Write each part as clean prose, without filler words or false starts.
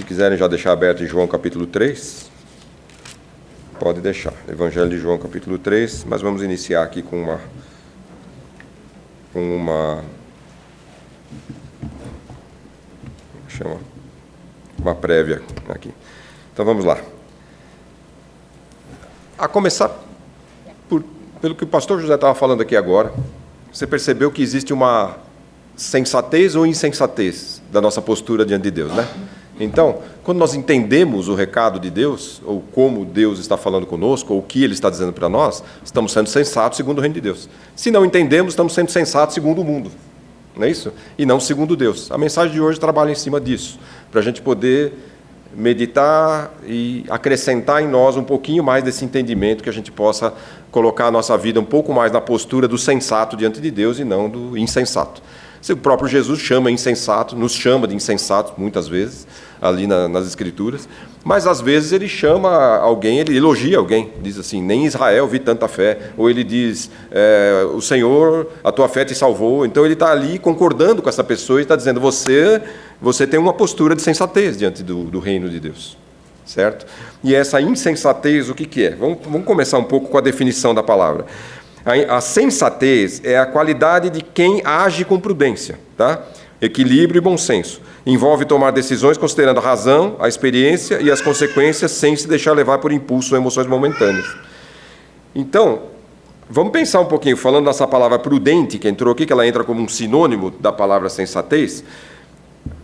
Se quiserem já deixar aberto em João capítulo 3, pode deixar. Evangelho de João capítulo 3, mas vamos iniciar aqui com uma prévia aqui. Então vamos lá. A começar pelo que o pastor José estava falando aqui agora, você percebeu que existe uma sensatez ou insensatez da nossa postura diante de Deus, né? Então, quando nós entendemos o recado de Deus, ou como Deus está falando conosco, ou o que Ele está dizendo para nós, estamos sendo sensatos segundo o reino de Deus. Se não entendemos, estamos sendo sensatos segundo o mundo, não é isso? E não segundo Deus. A mensagem de hoje trabalha em cima disso, para a gente poder meditar e acrescentar em nós um pouquinho mais desse entendimento, que a gente possa colocar a nossa vida um pouco mais na postura do sensato diante de Deus e não do insensato. O próprio Jesus chama insensato, nos chama de insensatos muitas vezes, ali nas Escrituras, mas às vezes ele chama alguém, ele elogia alguém, diz assim, nem em Israel vi tanta fé, ou ele diz, o Senhor, a tua fé te salvou, então ele está ali concordando com essa pessoa e está dizendo, você tem uma postura de sensatez diante do reino de Deus, certo? E essa insensatez, o que é? Vamos começar um pouco com a definição da palavra. A sensatez é a qualidade de quem age com prudência, tá? Equilíbrio e bom senso. Envolve tomar decisões considerando a razão, a experiência e as consequências sem se deixar levar por impulsos ou emoções momentâneas. Então, vamos pensar um pouquinho, falando dessa palavra prudente que entrou aqui, que ela entra como um sinônimo da palavra sensatez.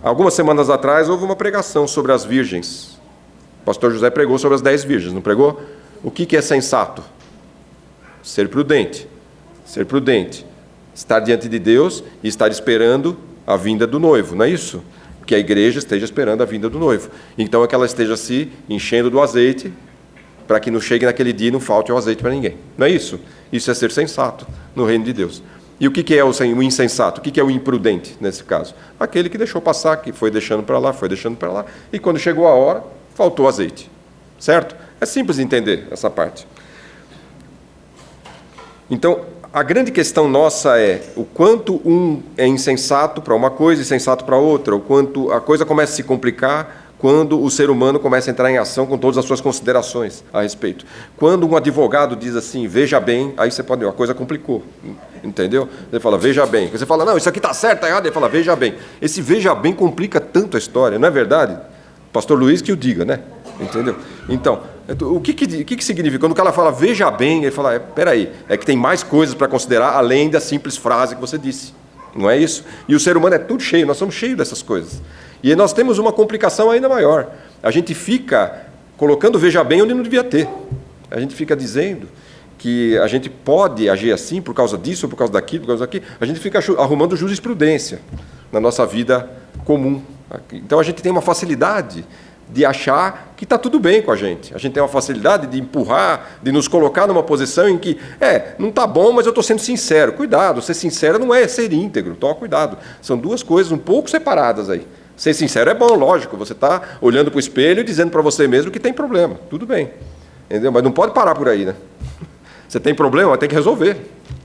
Algumas semanas atrás houve uma pregação sobre as virgens. O pastor José pregou sobre as 10 virgens, não pregou? O que é sensato? Ser prudente, estar diante de Deus e estar esperando a vinda do noivo, não é isso? Que a igreja esteja esperando a vinda do noivo. Então é que ela esteja se enchendo do azeite, para que não chegue naquele dia e não falte o azeite para ninguém. Não é isso? Isso é ser sensato no reino de Deus. E o que é o insensato? O que é o imprudente nesse caso? Aquele que deixou passar, que foi deixando para lá, e quando chegou a hora, faltou azeite. Certo? É simples de entender essa parte. Então, a grande questão nossa é o quanto um é insensato para uma coisa e sensato para outra, o quanto a coisa começa a se complicar quando o ser humano começa a entrar em ação com todas as suas considerações a respeito. Quando um advogado diz assim, veja bem, aí você pode, a coisa complicou, entendeu? Ele fala, veja bem. Você fala, não, isso aqui está certo, está errado. Ele fala, veja bem. Esse veja bem complica tanto a história, não é verdade? Pastor Luiz que o diga, né? Entendeu? Então, o que significa? Quando o cara fala, veja bem, ele fala, peraí, é que tem mais coisas para considerar além da simples frase que você disse. Não é isso? E o ser humano é tudo cheio, nós somos cheios dessas coisas. E nós temos uma complicação ainda maior. A gente fica colocando veja bem onde não devia ter. A gente fica dizendo que a gente pode agir assim por causa disso, ou por causa daquilo, por causa daquilo. A gente fica arrumando jurisprudência na nossa vida comum. Então a gente tem uma facilidade de achar que está tudo bem com a gente. A gente tem uma facilidade de empurrar, de nos colocar numa posição em que, não está bom, mas eu estou sendo sincero. Cuidado, ser sincero não é ser íntegro, toma cuidado. São duas coisas um pouco separadas aí. Ser sincero é bom, lógico, você está olhando para o espelho e dizendo para você mesmo que tem problema, tudo bem. Entendeu? Mas não pode parar por aí, né? Você tem problema, tem que resolver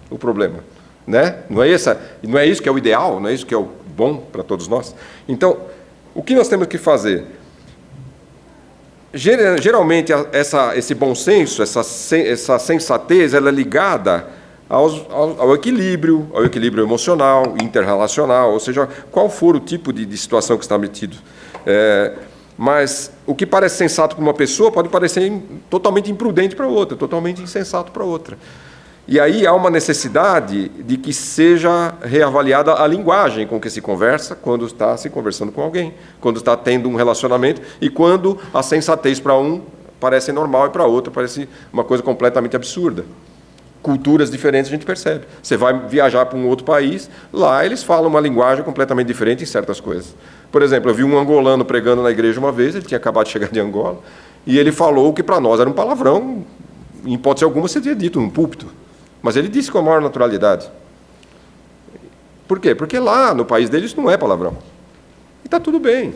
o problema. Né? Não é isso que é o ideal, não é isso que é o bom para todos nós? Então, o que nós temos que fazer? Geralmente, esse bom senso, essa sensatez, ela é ligada ao equilíbrio emocional, interrelacional, ou seja, qual for o tipo de situação que está metido. Mas o que parece sensato para uma pessoa pode parecer totalmente imprudente para outra, totalmente insensato para outra. E aí há uma necessidade de que seja reavaliada a linguagem com que se conversa quando está se conversando com alguém, quando está tendo um relacionamento e quando a sensatez para um parece normal e para outro parece uma coisa completamente absurda. Culturas diferentes a gente percebe. Você vai viajar para um outro país, lá eles falam uma linguagem completamente diferente em certas coisas. Por exemplo, eu vi um angolano pregando na igreja uma vez, ele tinha acabado de chegar de Angola, e ele falou o que para nós era um palavrão, em hipótese alguma seria dito num púlpito. Mas ele disse com a maior naturalidade. Por quê? Porque lá, no país deles, não é palavrão. E está tudo bem.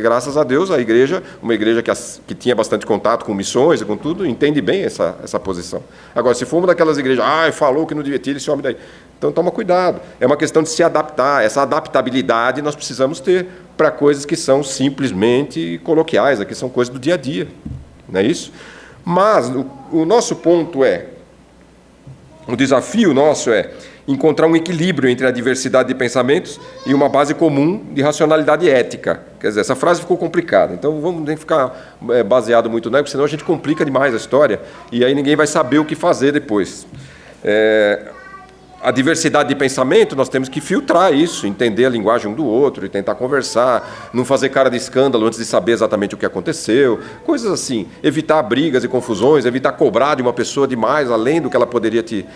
Graças a Deus, a igreja, uma igreja que tinha bastante contato com missões e com tudo, entende bem essa posição. Agora, se for uma daquelas igrejas, falou que não devia ter esse homem daí. Então toma cuidado. É uma questão de se adaptar. Essa adaptabilidade nós precisamos ter para coisas que são simplesmente coloquiais, aqui são coisas do dia a dia. Não é isso? Mas o nosso ponto o desafio nosso é encontrar um equilíbrio entre a diversidade de pensamentos e uma base comum de racionalidade ética. Quer dizer, essa frase ficou complicada, então vamos nem ficar baseado muito nela, porque senão a gente complica demais a história e aí ninguém vai saber o que fazer depois. A diversidade de pensamento, nós temos que filtrar isso, entender a linguagem um do outro e tentar conversar, não fazer cara de escândalo antes de saber exatamente o que aconteceu, coisas assim, evitar brigas e confusões, evitar cobrar de uma pessoa demais, além do que ela poderia te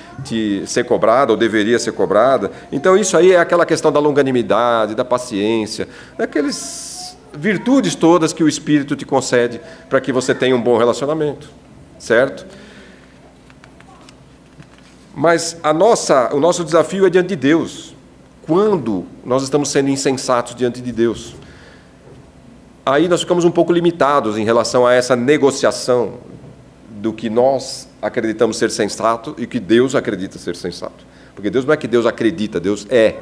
ser cobrada ou deveria ser cobrada. Então isso aí é aquela questão da longanimidade, da paciência, daquelas virtudes todas que o Espírito te concede para que você tenha um bom relacionamento, certo? Mas o nosso desafio é diante de Deus. Quando nós estamos sendo insensatos diante de Deus, aí nós ficamos um pouco limitados em relação a essa negociação do que nós acreditamos ser sensato e que Deus acredita ser sensato. Porque Deus não é que Deus acredita, Deus é.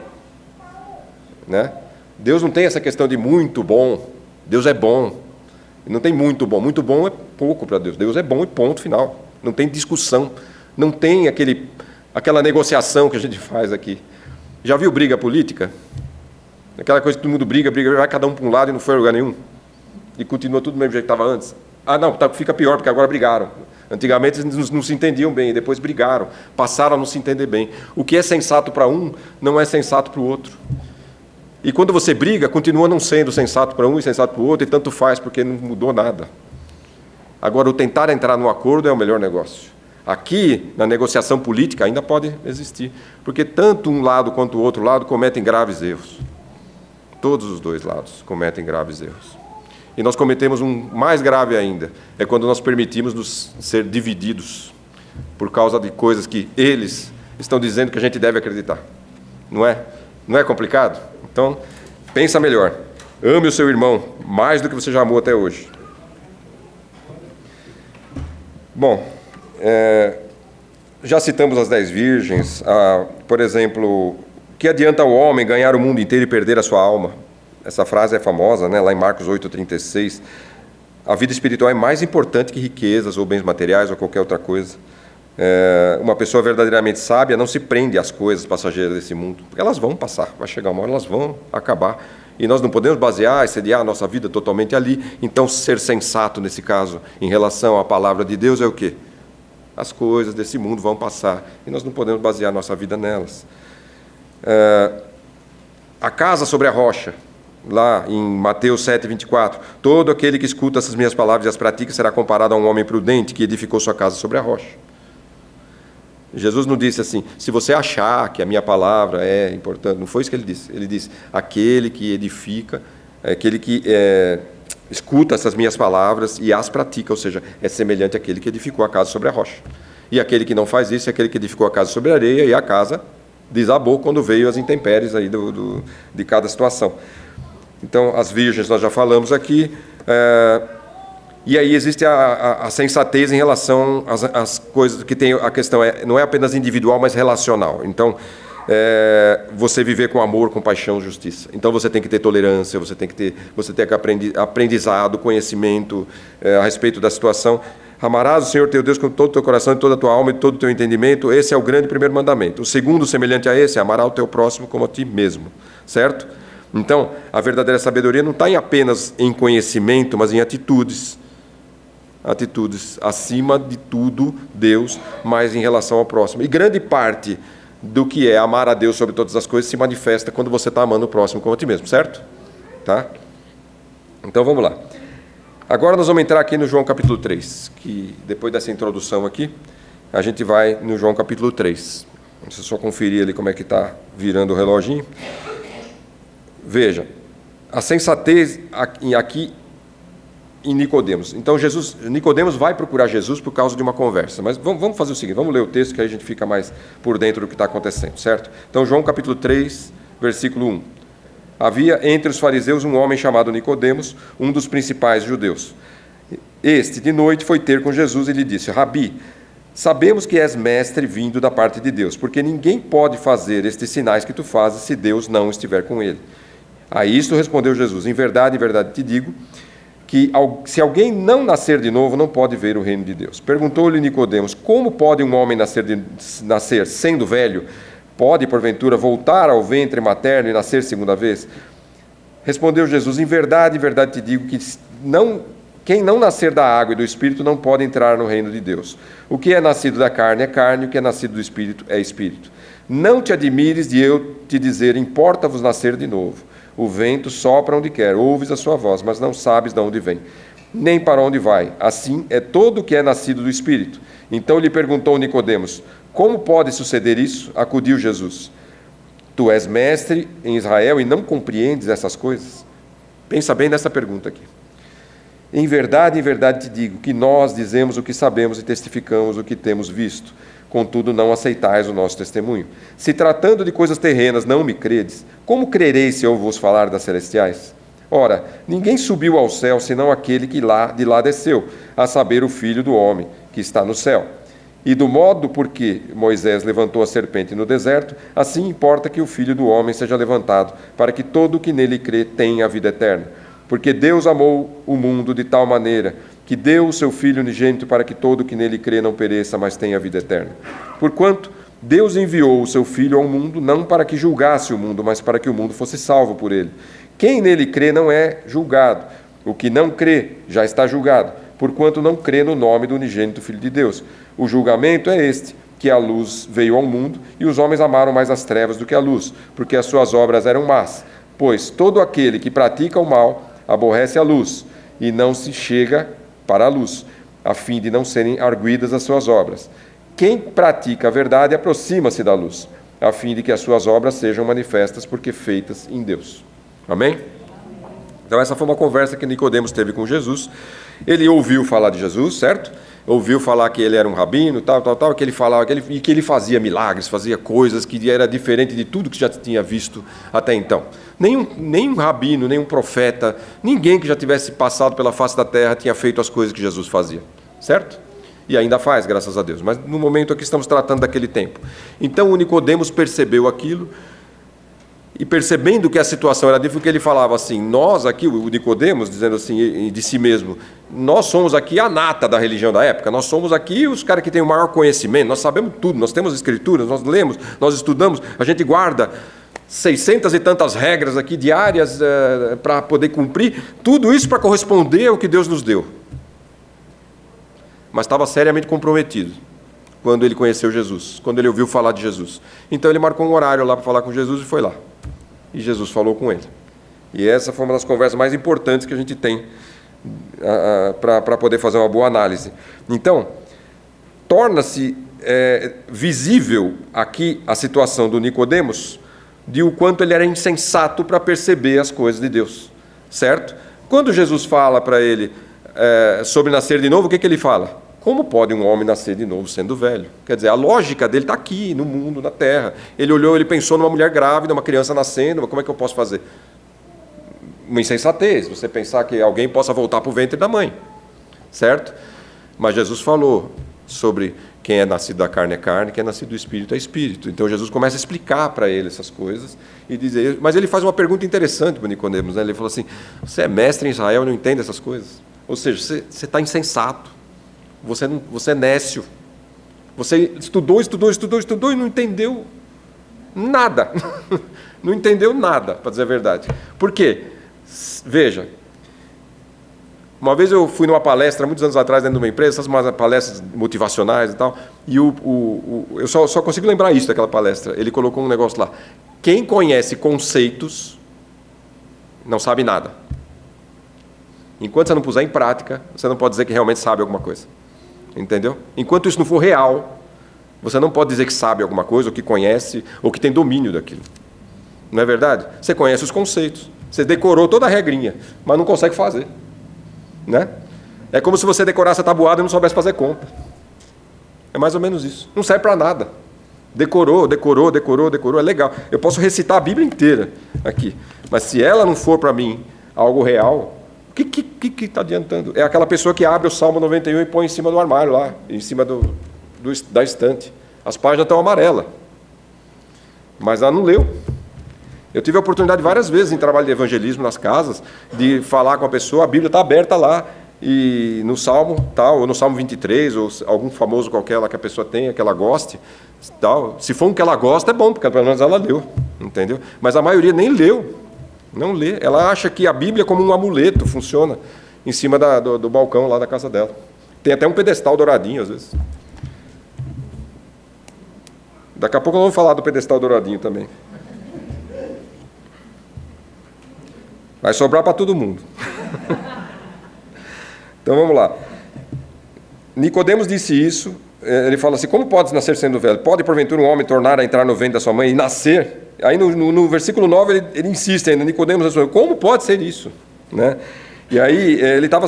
Né? Deus não tem essa questão de muito bom. Deus é bom. Não tem muito bom. Muito bom é pouco para Deus. Deus é bom e ponto final. Não tem discussão. Não tem aquela negociação que a gente faz aqui. Já viu briga política? Aquela coisa que todo mundo briga, vai cada um para um lado e não foi a lugar nenhum. E continua tudo do mesmo jeito que estava antes. Ah, não, fica pior, porque agora brigaram. Antigamente eles não se entendiam bem, depois brigaram, passaram a não se entender bem. O que é sensato para um, não é sensato para o outro. E quando você briga, continua não sendo sensato para um e sensato para o outro, e tanto faz, porque não mudou nada. Agora, o tentar entrar no acordo é o melhor negócio. Aqui, na negociação política, ainda pode existir, porque tanto um lado quanto o outro lado cometem graves erros. Todos os dois lados cometem graves erros. E nós cometemos um mais grave ainda, é quando nós permitimos nos ser divididos por causa de coisas que eles estão dizendo que a gente deve acreditar. Não é? Não é complicado? Então, pensa melhor. Ame o seu irmão mais do que você já amou até hoje. Bom, já citamos as 10 virgens. Por exemplo, que adianta o homem ganhar o mundo inteiro e perder a sua alma? Essa frase é famosa, né? Lá em Marcos 8,36. A vida espiritual é mais importante que riquezas ou bens materiais ou qualquer outra coisa. Uma pessoa verdadeiramente sábia não se prende às coisas passageiras desse mundo, porque elas vão passar, vai chegar uma hora, elas vão acabar. E nós não podemos basear e sediar a nossa vida totalmente ali. Então, ser sensato nesse caso, em relação à palavra de Deus, é o quê? As coisas desse mundo vão passar, e nós não podemos basear a nossa vida nelas. A casa sobre a rocha, lá em Mateus 7,24, todo aquele que escuta essas minhas palavras e as pratica será comparado a um homem prudente que edificou sua casa sobre a rocha. Jesus não disse assim, se você achar que a minha palavra é importante, não foi isso que ele disse. Ele disse, aquele que edifica, aquele que escuta essas minhas palavras e as pratica, ou seja, é semelhante àquele que edificou a casa sobre a rocha. E aquele que não faz isso é aquele que edificou a casa sobre a areia e a casa desabou quando veio as intempéries aí de cada situação. Então, as virgens nós já falamos aqui, e aí existe a sensatez em relação às coisas que tem a questão, não é apenas individual, mas relacional. Então, você viver com amor, compaixão, justiça. Então você tem que ter tolerância, você tem que aprendizado, conhecimento a respeito da situação. Amarás o Senhor teu Deus com todo o teu coração, e toda a tua alma e todo o teu entendimento. Esse é o grande primeiro mandamento. O segundo, semelhante a esse, é amarás o teu próximo como a ti mesmo. Certo? Então, a verdadeira sabedoria não está apenas em conhecimento, mas em atitudes. Atitudes, acima de tudo, Deus, mas em relação ao próximo. E grande parte do que é amar a Deus sobre todas as coisas se manifesta quando você está amando o próximo como a ti mesmo, certo? Tá? Então vamos lá. Agora nós vamos entrar aqui no João capítulo 3, que depois dessa introdução aqui, a gente vai no João capítulo 3. Deixa eu só conferir ali como é que está virando o reloginho. Veja, a sensatez aqui em Nicodemos. Então Nicodemos vai procurar Jesus por causa de uma conversa. Mas vamos fazer o seguinte, vamos ler o texto que aí a gente fica mais por dentro do que está acontecendo, certo? Então João capítulo 3, versículo 1. Havia entre os fariseus um homem chamado Nicodemos, um dos principais judeus. Este, de noite, foi ter com Jesus e lhe disse, Rabi, Sabemos que és mestre vindo da parte de Deus, porque ninguém pode fazer estes sinais que tu fazes se Deus não estiver com ele. A isto respondeu Jesus: em verdade te digo, que se alguém não nascer de novo, não pode ver o reino de Deus. Perguntou-lhe Nicodemos: como pode um homem nascer sendo velho? Pode, porventura, voltar ao ventre materno e nascer segunda vez? Respondeu Jesus: em verdade te digo, que quem não nascer da água e do Espírito não pode entrar no reino de Deus. O que é nascido da carne é carne, o que é nascido do Espírito é Espírito. Não te admires de eu te dizer: importa-vos nascer de novo. O vento sopra onde quer, ouves a sua voz, mas não sabes de onde vem, nem para onde vai. Assim é todo o que é nascido do Espírito. Então lhe perguntou Nicodemos: como pode suceder isso? Acudiu Jesus: tu és mestre em Israel e não compreendes essas coisas? Pensa bem nessa pergunta aqui. Em verdade te digo, que nós dizemos o que sabemos e testificamos o que temos visto. Contudo, não aceitais o nosso testemunho. Se tratando de coisas terrenas não me credes, como crereis se eu vos falar das celestiais? Ora, ninguém subiu ao céu, senão aquele que de lá desceu, a saber, o Filho do homem, que está no céu. E do modo por que Moisés levantou a serpente no deserto, assim importa que o Filho do homem seja levantado, para que todo o que nele crê tenha a vida eterna. Porque Deus amou o mundo de tal maneira que deu o seu Filho unigênito para que todo o que nele crê não pereça, mas tenha a vida eterna. Porquanto Deus enviou o seu Filho ao mundo, não para que julgasse o mundo, mas para que o mundo fosse salvo por ele. Quem nele crê não é julgado. O que não crê já está julgado, porquanto não crê no nome do unigênito Filho de Deus. O julgamento é este, que a luz veio ao mundo, e os homens amaram mais as trevas do que a luz, porque as suas obras eram más. Pois todo aquele que pratica o mal aborrece a luz, e não se chega para a luz, a fim de não serem arguidas as suas obras. Quem pratica a verdade aproxima-se da luz, a fim de que as suas obras sejam manifestas, porque feitas em Deus. Amém? Então essa foi uma conversa que Nicodemos teve com Jesus. Ele ouviu falar de Jesus, certo? Ouviu falar que ele era um rabino, que ele falava e que ele fazia milagres, fazia coisas que era diferente de tudo que já tinha visto até então. Nenhum rabino, nenhum profeta, ninguém que já tivesse passado pela face da terra tinha feito as coisas que Jesus fazia, certo? E ainda faz, graças a Deus. Mas no momento aqui estamos tratando daquele tempo. Então o Nicodemos percebeu aquilo, e percebendo que a situação era difícil, porque ele falava assim: nós aqui, o Nicodemos, dizendo assim de si mesmo, nós somos aqui a nata da religião da época, nós somos aqui os caras que têm o maior conhecimento, nós sabemos tudo, nós temos escrituras, nós lemos, nós estudamos, a gente guarda 600 e tantas regras aqui diárias para poder cumprir, tudo isso para corresponder ao que Deus nos deu. Mas estava seriamente comprometido quando ele conheceu Jesus, quando ele ouviu falar de Jesus. Então ele marcou um horário lá para falar com Jesus e foi lá. E Jesus falou com ele. E essa foi uma das conversas mais importantes que a gente tem para poder fazer uma boa análise. Então, torna-se visível aqui a situação do Nicodemos, de o quanto ele era insensato para perceber as coisas de Deus, certo? Quando Jesus fala para ele sobre nascer de novo, o que ele fala? Como pode um homem nascer de novo sendo velho? Quer dizer, a lógica dele está aqui, no mundo, na terra. Ele olhou, ele pensou numa mulher grávida, uma criança nascendo, mas como é que eu posso fazer? Uma insensatez, você pensar que alguém possa voltar para o ventre da mãe, certo? Mas Jesus falou sobre quem é nascido da carne é carne, quem é nascido do Espírito é Espírito. Então Jesus começa a explicar para ele essas coisas, e dizer, mas ele faz uma pergunta interessante para Nicodemos, né? Ele falou assim: você é mestre em Israel e não entende essas coisas? Ou seja, você está insensato. Você é nécio. Você estudou e não entendeu nada. Não entendeu nada, para dizer a verdade. Por quê? Veja, uma vez eu fui numa palestra, muitos anos atrás, dentro de uma empresa, essas palestras motivacionais e tal, e eu só consigo lembrar isso daquela palestra. Ele colocou um negócio lá: quem conhece conceitos não sabe nada. Enquanto você não puser em prática, você não pode dizer que realmente sabe alguma coisa. Entendeu? Enquanto isso não for real, você não pode dizer que sabe alguma coisa, ou que conhece, ou que tem domínio daquilo. Não é verdade? Você conhece os conceitos, você decorou toda a regrinha, mas não consegue fazer. Né? É como se você decorasse a tabuada e não soubesse fazer conta. É mais ou menos isso. Não serve para nada. Decorou, é legal. Eu posso recitar a Bíblia inteira aqui, mas se ela não for para mim algo real, o que está adiantando? É aquela pessoa que abre o Salmo 91 e põe em cima do armário lá, em cima do da estante. As páginas estão amarelas. Mas ela não leu. Eu tive a oportunidade várias vezes em trabalho de evangelismo nas casas, de falar com a pessoa, a Bíblia está aberta lá, e no Salmo, tal, ou no Salmo 23, ou algum famoso qualquer lá que a pessoa tenha, que ela goste, tal. Se for um que ela gosta, é bom, porque pelo menos ela leu, entendeu? Mas a maioria nem leu, não lê. Ela acha que a Bíblia é como um amuleto, funciona em cima do balcão lá da casa dela. Tem até um pedestal douradinho, às vezes. Daqui a pouco nós vamos falar do pedestal douradinho também. Vai sobrar para todo mundo. Então vamos lá. Nicodemos disse isso. Ele fala assim: como podes nascer sendo velho? Pode porventura um homem tornar a entrar no ventre da sua mãe e nascer? Aí no versículo 9 ele insiste ainda. Nicodemos respondeu: como pode ser isso? Né? E aí ele estava,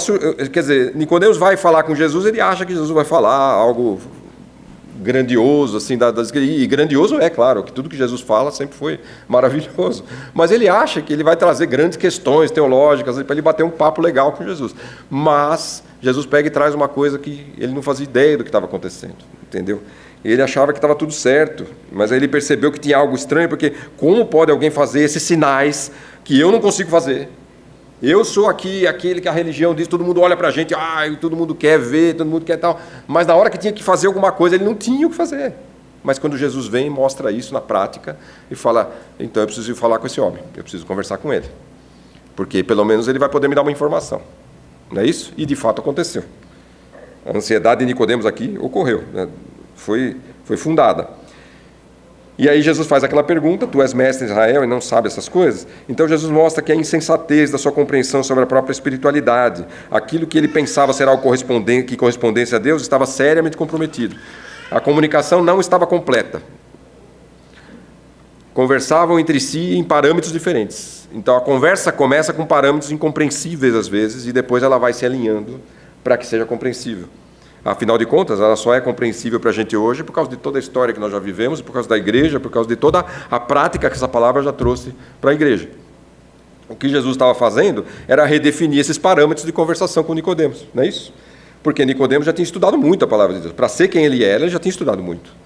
quer dizer, Nicodemos vai falar com Jesus, ele acha que Jesus vai falar algo grandioso, assim, e grandioso é, claro, que tudo que Jesus fala sempre foi maravilhoso, mas ele acha que ele vai trazer grandes questões teológicas para ele bater um papo legal com Jesus, mas Jesus pega e traz uma coisa que ele não fazia ideia do que estava acontecendo, entendeu? Ele achava que estava tudo certo, mas aí ele percebeu que tinha algo estranho, porque como pode alguém fazer esses sinais que eu não consigo fazer? Eu sou aqui aquele que a religião diz, todo mundo olha para a gente, todo mundo quer ver, todo mundo quer tal, mas na hora que tinha que fazer alguma coisa, ele não tinha o que fazer. Mas quando Jesus vem e mostra isso na prática e fala: então eu preciso ir falar com esse homem, eu preciso conversar com ele, porque pelo menos ele vai poder me dar uma informação, não é isso? E de fato aconteceu. A ansiedade de Nicodemos aqui ocorreu, né? Foi fundada. E aí Jesus faz aquela pergunta: tu és mestre em Israel e não sabe essas coisas? Então Jesus mostra que a insensatez da sua compreensão sobre a própria espiritualidade, aquilo que ele pensava ser algo que correspondesse a Deus, estava seriamente comprometido. A comunicação não estava completa. Conversavam entre si em parâmetros diferentes. Então a conversa começa com parâmetros incompreensíveis às vezes, e depois ela vai se alinhando para que seja compreensível. Afinal de contas, ela só é compreensível para a gente hoje por causa de toda a história que nós já vivemos, por causa da igreja, por causa de toda a prática que essa palavra já trouxe para a igreja. O que Jesus estava fazendo era redefinir esses parâmetros de conversação com Nicodemos, não é isso? Porque Nicodemos já tinha estudado muito a palavra de Deus. Para ser quem ele era, ele já tinha estudado muito.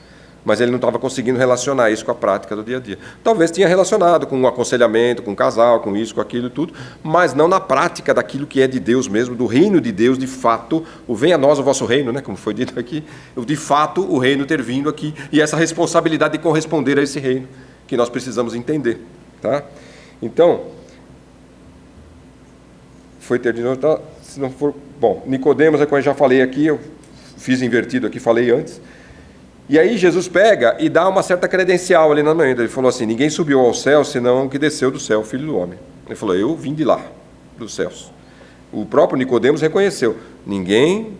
Mas ele não estava conseguindo relacionar isso com a prática do dia a dia. Talvez tinha relacionado com um aconselhamento, com um casal, com isso, com aquilo e tudo, mas não na prática daquilo que é de Deus mesmo, do reino de Deus, de fato, o venha a nós o vosso reino, né, como foi dito aqui, de fato o reino ter vindo aqui, e essa responsabilidade de corresponder a esse reino, que nós precisamos entender. Tá? Então, foi ter de novo, tá? Se não for... Bom, Nicodemos, é como eu já falei aqui, eu fiz invertido aqui, falei antes. E aí Jesus pega e dá uma certa credencial ali na manhã. Ele falou assim: ninguém subiu ao céu senão o que desceu do céu, o Filho do Homem. Ele falou: eu vim de lá, dos céus. O próprio Nicodemos reconheceu: ninguém...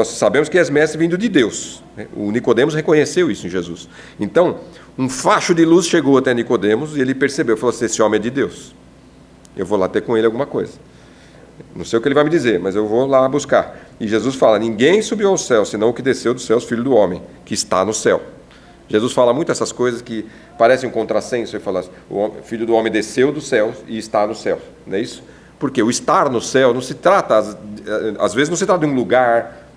sabemos que és mestre vindo de Deus. O Nicodemos reconheceu isso em Jesus. Então, um facho de luz chegou até Nicodemos e ele percebeu, falou assim: esse homem é de Deus. Eu vou lá ter com ele alguma coisa. Não sei o que ele vai me dizer, mas eu vou lá buscar. E Jesus fala: ninguém subiu ao céu, senão o que desceu do céu, o Filho do Homem, que está no céu. Jesus fala muito essas coisas que parecem um contrassenso. Ele fala: o Filho do Homem desceu do céu e está no céu. Não é isso? Porque o estar no céu não se trata, às vezes não se trata de um lugar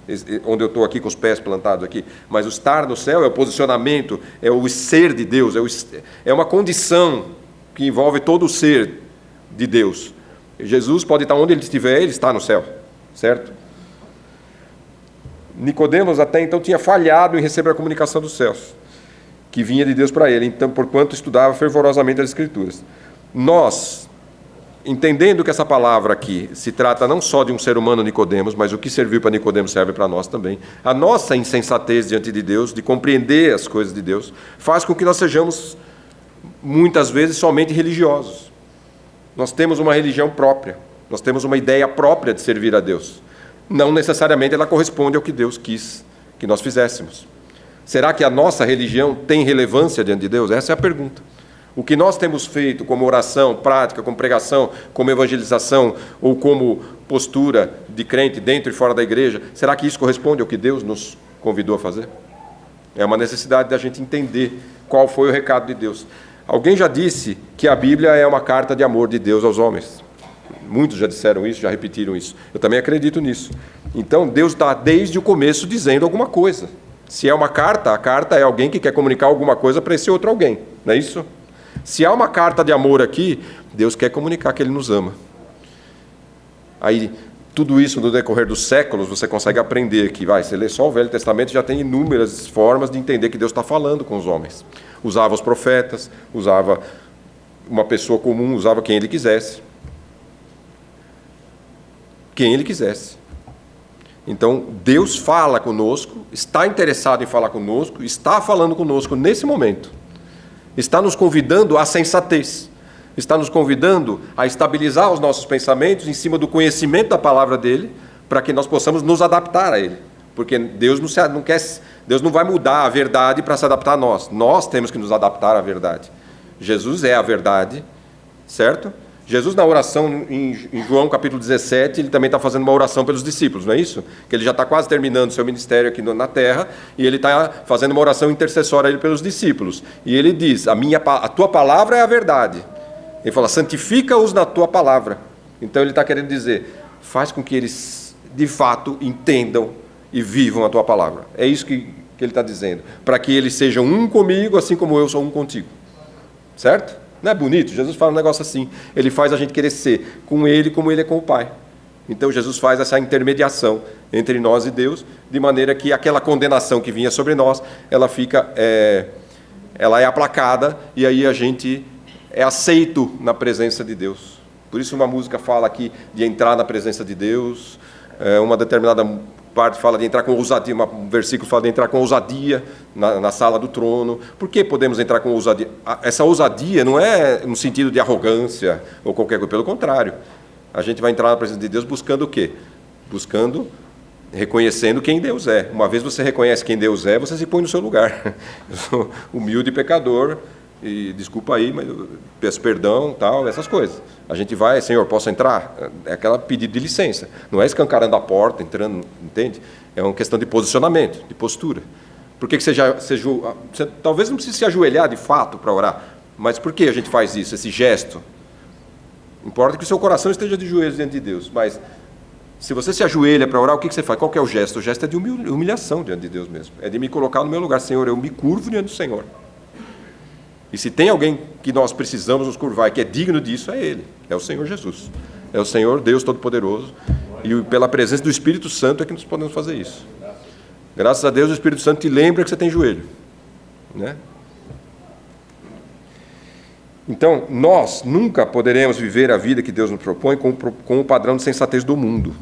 onde eu estou aqui com os pés plantados aqui, mas o estar no céu é o posicionamento, é o ser de Deus, é uma condição que envolve todo o ser de Deus. Jesus pode estar onde ele estiver, ele está no céu, certo? Nicodemos até então tinha falhado em receber a comunicação dos céus, que vinha de Deus para ele, então, porquanto estudava fervorosamente as Escrituras. Nós, entendendo que essa palavra aqui se trata não só de um ser humano Nicodemos, mas o que serviu para Nicodemos serve para nós também, a nossa insensatez diante de Deus, de compreender as coisas de Deus, faz com que nós sejamos, muitas vezes, somente religiosos. Nós temos uma religião própria, nós temos uma ideia própria de servir a Deus. Não necessariamente ela corresponde ao que Deus quis que nós fizéssemos. Será que a nossa religião tem relevância diante de Deus? Essa é a pergunta. O que nós temos feito como oração, prática, como pregação, como evangelização ou como postura de crente dentro e fora da igreja, será que isso corresponde ao que Deus nos convidou a fazer? É uma necessidade da gente entender qual foi o recado de Deus. Alguém já disse que a Bíblia é uma carta de amor de Deus aos homens. Muitos já disseram isso, já repetiram isso. Eu também acredito nisso. Então, Deus está desde o começo dizendo alguma coisa. Se é uma carta, a carta é alguém que quer comunicar alguma coisa para esse outro alguém, não é isso? Se há uma carta de amor aqui, Deus quer comunicar que Ele nos ama. Aí, tudo isso no decorrer dos séculos, você consegue aprender que, você lê só o Velho Testamento, já tem inúmeras formas de entender que Deus está falando com os homens. Usava os profetas, usava uma pessoa comum, usava quem Ele quisesse. Quem Ele quisesse. Então, Deus fala conosco, está interessado em falar conosco, está falando conosco nesse momento. Está nos convidando à sensatez. Está nos convidando a estabilizar os nossos pensamentos em cima do conhecimento da palavra dele, para que nós possamos nos adaptar a ele. Porque Deus Deus não vai mudar a verdade para se adaptar a nós. Nós temos que nos adaptar à verdade. Jesus é a verdade, certo? Jesus, na oração em João capítulo 17, ele também está fazendo uma oração pelos discípulos, não é isso? Que ele já está quase terminando seu ministério aqui na terra, e ele está fazendo uma oração intercessória pelos discípulos. E ele diz, a tua palavra é a verdade. Ele fala, santifica-os na tua palavra. Então ele está querendo dizer, faz com que eles de fato entendam e vivam a tua palavra. É isso que ele está dizendo. Para que eles sejam um comigo, assim como eu sou um contigo. Certo? Não é bonito? Jesus fala um negócio assim. Ele faz a gente querer ser com Ele como Ele é com o Pai. Então Jesus faz essa intermediação entre nós e Deus, de maneira que aquela condenação que vinha sobre nós, ela é aplacada, e aí a gente é aceito na presença de Deus. Por isso uma música fala aqui de entrar na presença de Deus, uma determinada parte fala de entrar com ousadia, um versículo fala de entrar com ousadia na sala do trono. Por que podemos entrar com ousadia? Essa ousadia não é no sentido de arrogância ou qualquer coisa, pelo contrário. A gente vai entrar na presença de Deus buscando o quê? Reconhecendo quem Deus é. Uma vez você reconhece quem Deus é, você se põe no seu lugar. Eu sou humilde pecador, e desculpa aí, mas eu peço perdão, tal, essas coisas. A gente vai, Senhor, posso entrar? É aquela pedido de licença. Não é escancarando a porta, entrando, entende? É uma questão de posicionamento, de postura. Por que você talvez não precise se ajoelhar de fato para orar, mas por que a gente faz isso, esse gesto? Importa que o seu coração esteja de joelhos diante de Deus, mas se você se ajoelha para orar, o que você faz? Qual que é o gesto? O gesto é de humilhação diante de Deus mesmo. É de me colocar no meu lugar. Senhor, eu me curvo diante do Senhor. E se tem alguém que nós precisamos nos curvar e que é digno disso, é Ele. É o Senhor Jesus. É o Senhor Deus Todo-Poderoso. E pela presença do Espírito Santo é que nós podemos fazer isso. Graças a Deus o Espírito Santo te lembra que você tem joelho. Né? Então, nós nunca poderemos viver a vida que Deus nos propõe com o padrão de sensatez do mundo.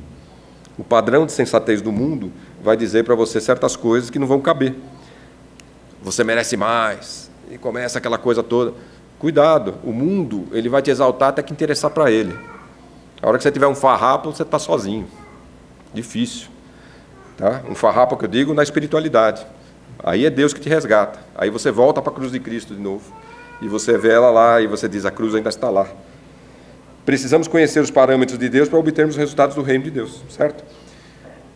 O padrão de sensatez do mundo vai dizer para você certas coisas que não vão caber. Você merece mais. E começa aquela coisa toda. Cuidado, o mundo ele vai te exaltar até que interessar para ele. A hora que você tiver um farrapo, você está sozinho. Difícil. Tá? Um farrapo que eu digo na espiritualidade. Aí é Deus que te resgata. Aí você volta para a cruz de Cristo de novo. E você vê ela lá e você diz, a cruz ainda está lá. Precisamos conhecer os parâmetros de Deus para obtermos os resultados do reino de Deus, certo?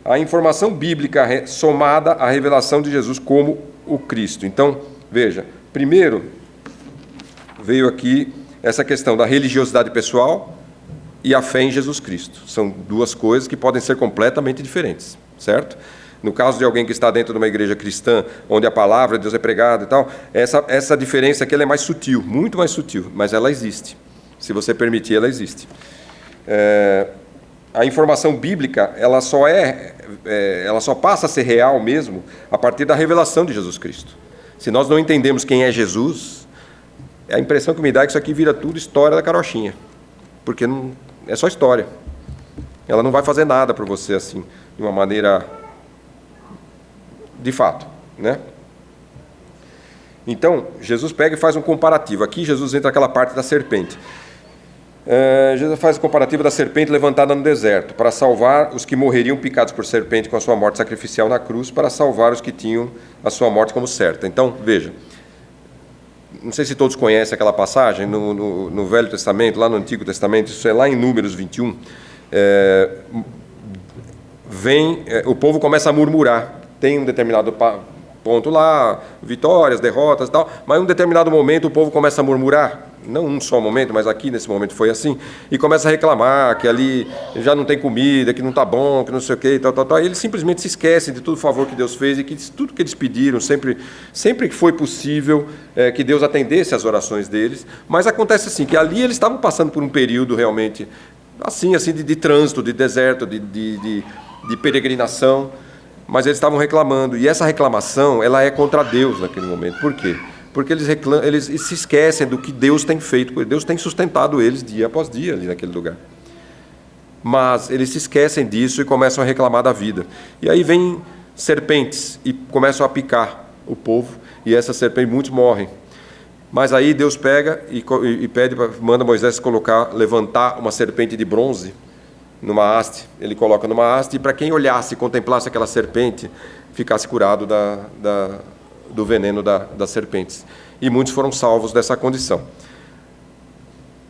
A informação bíblica somada à revelação de Jesus como o Cristo. Então, veja, primeiro veio aqui essa questão da religiosidade pessoal e a fé em Jesus Cristo. São duas coisas que podem ser completamente diferentes, certo? No caso de alguém que está dentro de uma igreja cristã, onde a palavra de Deus é pregada e tal, essa diferença aqui ela é mais sutil, muito mais sutil, mas ela existe. Se você permitir, ela existe. A informação bíblica, ela só passa a ser real mesmo a partir da revelação de Jesus Cristo. Se nós não entendemos quem é Jesus, a impressão que me dá é que isso aqui vira tudo história da carochinha, porque não, é só história. Ela não vai fazer nada para você assim, de uma maneira de fato, né? Então, Jesus pega e faz um comparativo. Aqui Jesus entra naquela parte da serpente. Jesus faz o comparativo da serpente levantada no deserto, para salvar os que morreriam picados por serpente com a sua morte sacrificial na cruz, para salvar os que tinham a sua morte como certa. Então, veja, não sei se todos conhecem aquela passagem no Velho Testamento, lá no Antigo Testamento, isso é lá em Números 21, o povo começa a murmurar. Tem um determinado ponto lá, vitórias, derrotas e tal, mas em um determinado momento o povo começa a murmurar. não um só momento, mas aqui nesse momento foi assim, e começa a reclamar que ali já não tem comida, que não está bom, que não sei o quê, e eles simplesmente se esquecem de todo o favor que Deus fez e que tudo que eles pediram, sempre que foi possível, que Deus atendesse às orações deles. Mas acontece assim, que ali eles estavam passando por um período realmente assim de trânsito, de deserto, de peregrinação, mas eles estavam reclamando, e essa reclamação ela é contra Deus naquele momento. Por quê? Porque eles se esquecem do que Deus tem feito, porque Deus tem sustentado eles dia após dia ali naquele lugar. Mas eles se esquecem disso e começam a reclamar da vida. E aí vêm serpentes e começam a picar o povo, e essas serpentes, muitos morrem. Mas aí Deus pega e manda Moisés levantar uma serpente de bronze numa haste. Ele coloca numa haste, e para quem olhasse e contemplasse aquela serpente, ficasse curado do veneno das serpentes. E muitos foram salvos dessa condição.